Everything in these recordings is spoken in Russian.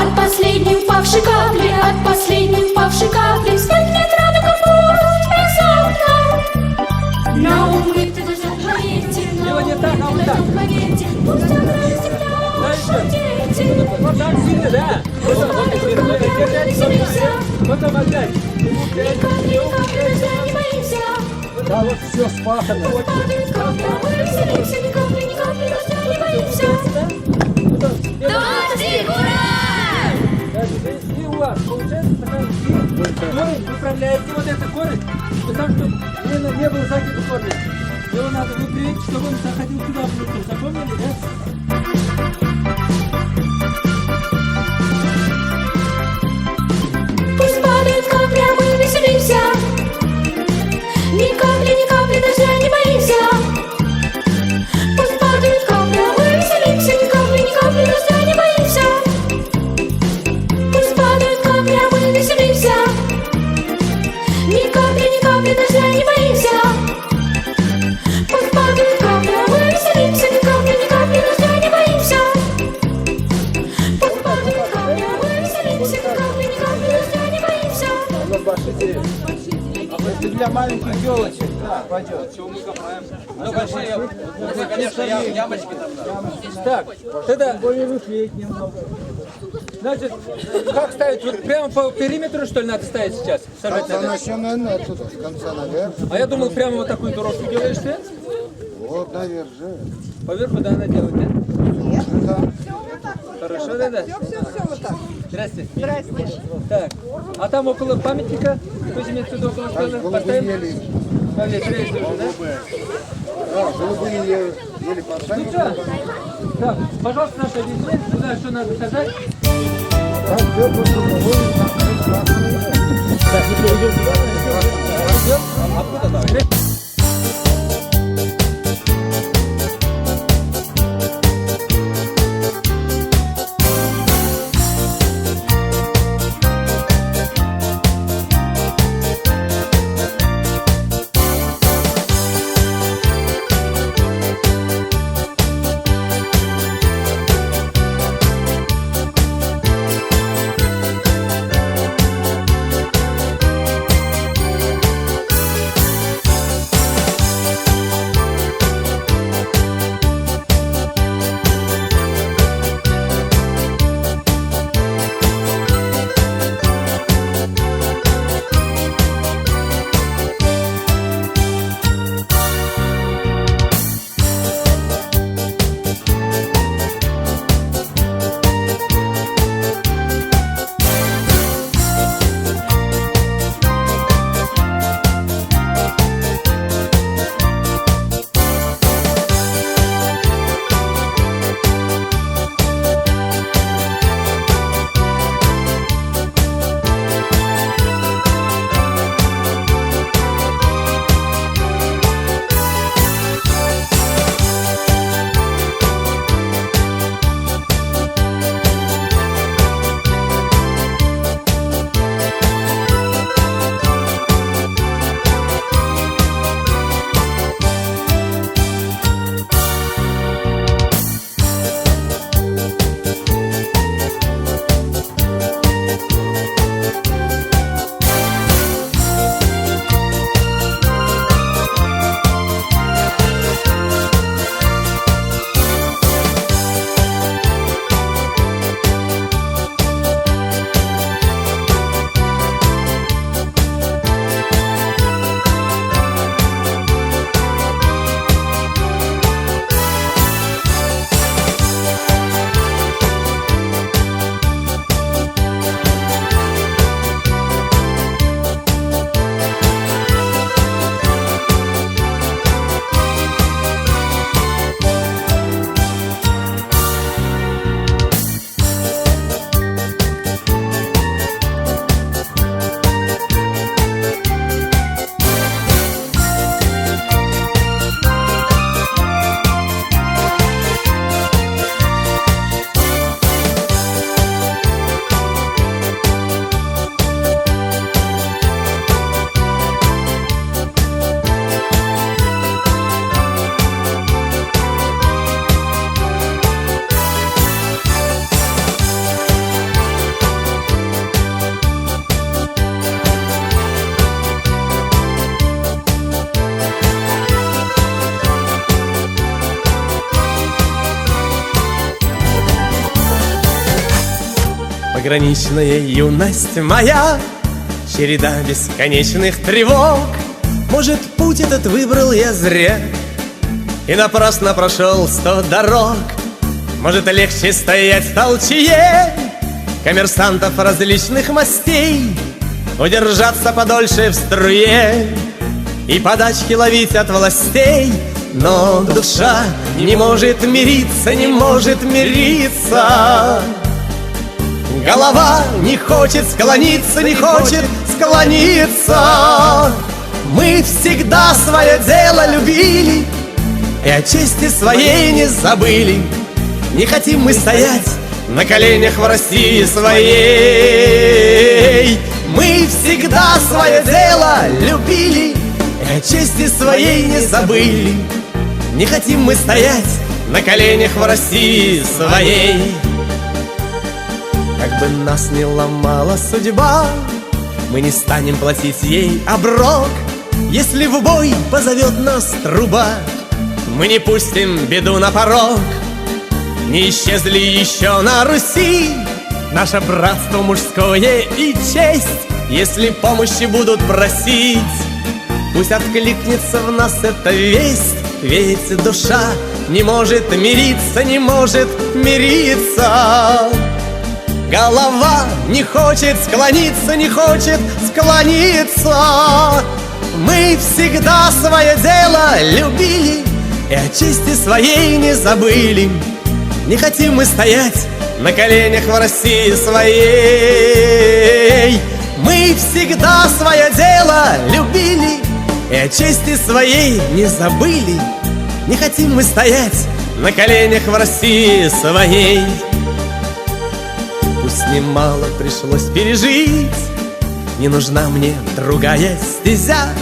От последней упавшей капли, от последней упавшей капли вспыхнет радуга из окна. На ум выйдет из планете, на ум выйдет из планете. Пусть она всегда дети. Вот так сильно, да? Веселимся, Потом опять. ни капли дождя не боимся. Да, вот все спахано. Падает капля, мы веселимся, ни капли дождя не боимся. Дождик, ура! Даже если у вас получается такая корень, выправляете вот этот корень, вот так, чтобы не был закида корня. Его надо выпрямить, чтобы он заходил сюда внутрь. Запомнили, да? Пусть падает капля, мы веселимся. Ни капли дождя не боимся. Пусть падает капля, мы веселимся. Ни капли дождя не боимся. Пусть падает капля, мы веселимся. Ни капли дождя не боимся. Пусть падает капля, мы веселимся. Ни капли дождя не боимся. Пусть падает капля, мы веселимся. Ни капли дождя не боимся. Это для маленьких елочек, да, пойдет. Ну, большие, конечно, ямочки там надо. Так, тогда более выклеить немного. Значит, как ставить? Вот прямо по периметру, что ли, надо ставить сейчас? Сажать надо? Начнем, наверное, оттуда, с конца наверх. А я думал, прямо вот такую дорожку делаешь ты? Вот наверх же. Поверху, да, она делает, да? Да. Хорошо, да? Все вот так. Здрасте. Здрасте. Так, а там около памятника, возьмите отсюда около столы, Голубые поставим? ели. Павел, срежь уже, да? Да, голубые ели Ну поставим. что? Так, пожалуйста, наш объясни, куда что надо сажать? Там все просто голубые, там все красные. Так, ну что, идем туда? Идем? Откуда давай? Пограничная юность моя, череда бесконечных тревог. Может, путь этот выбрал я зря и напрасно прошел 100 дорог. Может, легче стоять в толчее коммерсантов различных мастей, удержаться подольше в струе и подачки ловить от властей. Но душа не может мириться, не может мириться. Голова не хочет склониться, не хочет склониться. Мы всегда свое дело любили и о чести своей не забыли. Не хотим мы стоять на коленях в России своей. Мы всегда свое дело любили и о чести своей не забыли. Не хотим мы стоять на коленях в России своей. Как бы нас ни ломала судьба, мы не станем платить ей оброк. Если в бой позовет нас труба, мы не пустим беду на порог. Не исчезли еще на Руси наше братство мужское и честь. Если помощи будут просить, пусть откликнется в нас эта весть. Ведь душа не может мириться, не может мириться. Голова не хочет склониться, не хочет склониться. Мы всегда свое дело любили и о чести своей не забыли. Не хотим мы стоять на коленях в России своей. Мы всегда свое дело любили и о чести своей не забыли. Не хотим мы стоять на коленях в России своей. Пусть немало пришлось пережить, не нужна мне другая стезя.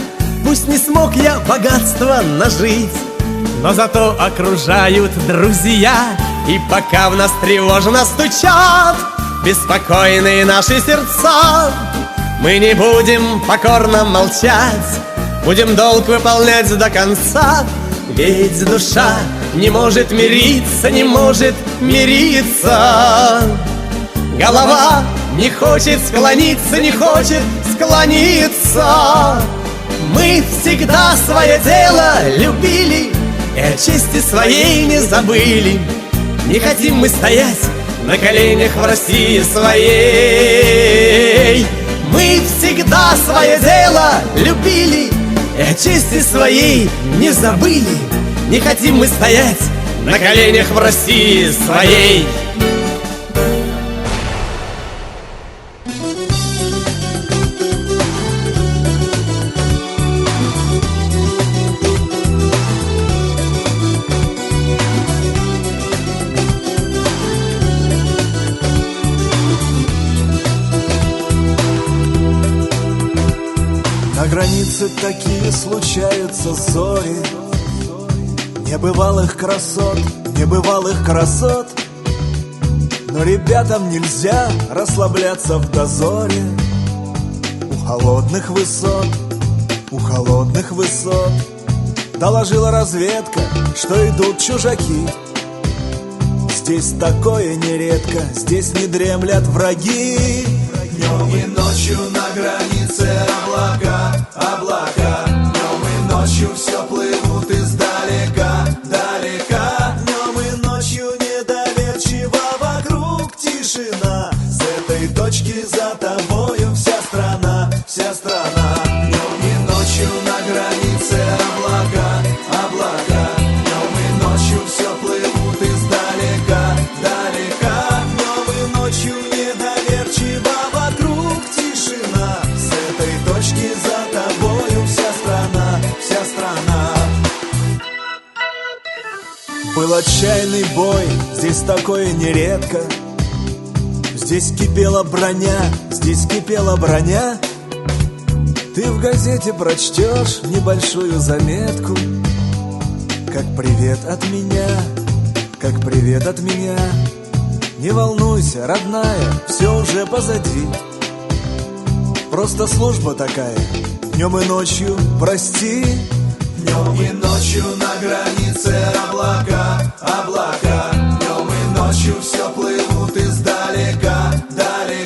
Пусть не смог я богатство нажить, но зато окружают друзья. И пока в нас тревожно стучат беспокойные наши сердца, мы не будем покорно молчать, будем долг выполнять до конца. Ведь душа не может мириться, не может мириться. Голова не хочет склониться, не хочет склониться. Мы всегда свое дело любили и о чести своей не забыли. Не хотим мы стоять на коленях в России своей. Мы всегда свое дело любили и о чести своей не забыли. Не хотим мы стоять на коленях в России своей. На границе такие случаются ссоры, небывалых красот, небывалых красот. Но ребятам нельзя расслабляться в дозоре. У холодных высот, у холодных высот доложила разведка, что идут чужаки. Здесь такое нередко, здесь не дремлят враги. Днем и ночью на границе облака, облака. Днем и ночью все плывут издалека, далека. Днем и ночью недоверчиво вокруг тишина. С этой точки за тобою вся страна, вся страна. Днем и ночью на границе облака, облака. Днем и ночью все плывут издалека, далека. Днем и ночью недоверчиво вокруг тишина. С этой точки за тобою вся страна, вся страна. Был отчаянный бой, здесь такое нередко. Здесь кипела броня, здесь кипела броня. Ты в газете прочтешь небольшую заметку, как привет от меня, как привет от меня. Не волнуйся, родная, все уже позади. Просто служба такая, днем и ночью, прости. Днем и ночью на границе облака, облака. Днем и ночью все плывут издалека, далека.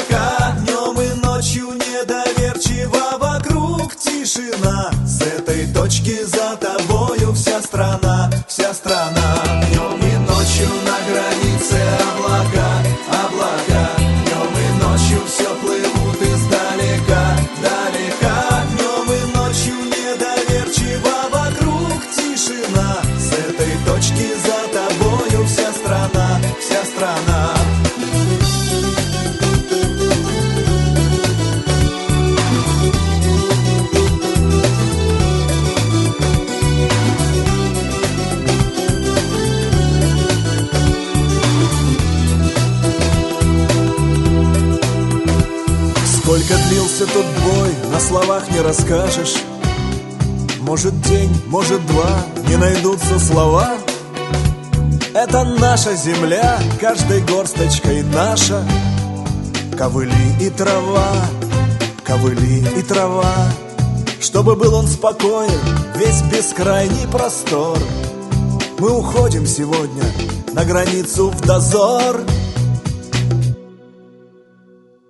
Сколько длился тот бой, на словах не расскажешь. Может день, может два, не найдутся слова. Это наша земля, каждой горсточкой наша. Ковыли и трава, ковыли и трава. Чтобы был он спокоен, весь бескрайний простор. Мы уходим сегодня на границу в дозор.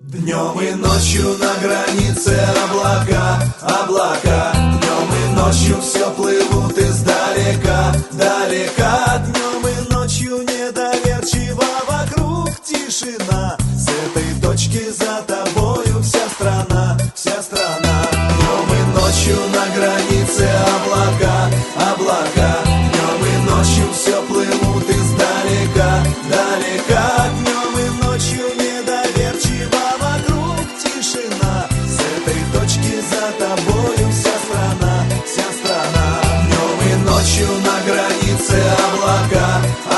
Днем и ночью на границе облака, облака. Днем и ночью все плывут издалека, далека. Днем и ночью недоверчиво вокруг тишина. С этой точки за тобою вся страна, вся страна. Днем и ночью на границе облака, облака. Днем и ночью все плывут издалека, далека. Днем и ночью недоверчиво вокруг тишина. С этой точки за тобою вся страна, вся страна. Днем и ночью на границе облака,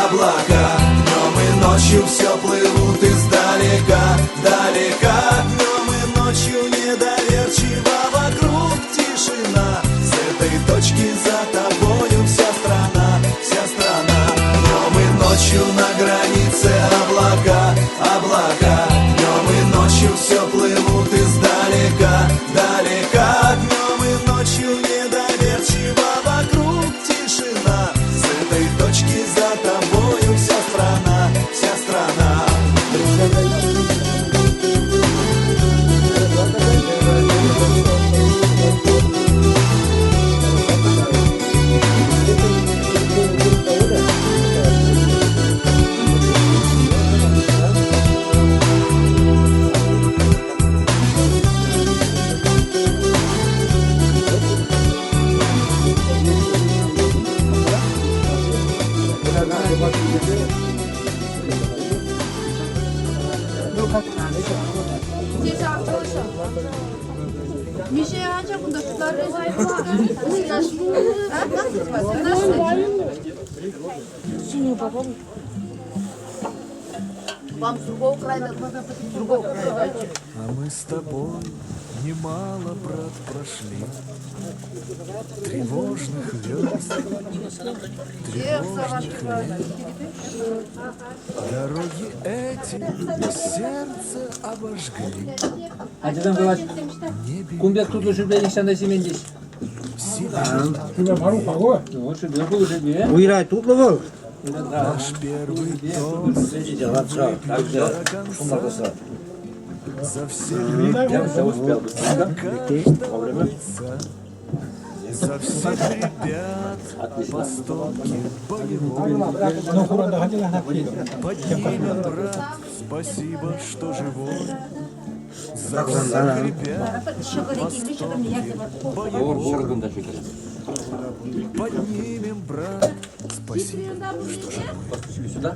облака. Днем и ночью все плывут издалека, далека. Днем и ночью недоверчиво вокруг тишина. С этой точки за тобою вся страна, вся страна. Днем и ночью на границе облака, облака. Днем и ночью все плывут издалека, далека. Днем и ночью недоверчиво вокруг тишина. С этой точки за тобою вся страна, вся страна. Миша, я хочу куда-то вам с другого края, с другого края. А мы с тобой немало, брат, прошли. Тревожных верст, тревожных лет. Дороги эти сердце обожгли. Hacıdan kıvaç. Kumbyak tutuşup da inşanda simendiş. Тебя Маруха, го? Вот что я буду жить, Уирай, тут ловил. Наш первый тост до конца. За всех ребят, за всех ребят, поступки боевой. Поднимем, брат, спасибо, что живой. За всех ребят, поступки боевой. Поднимем, брат, спасибо, что живой.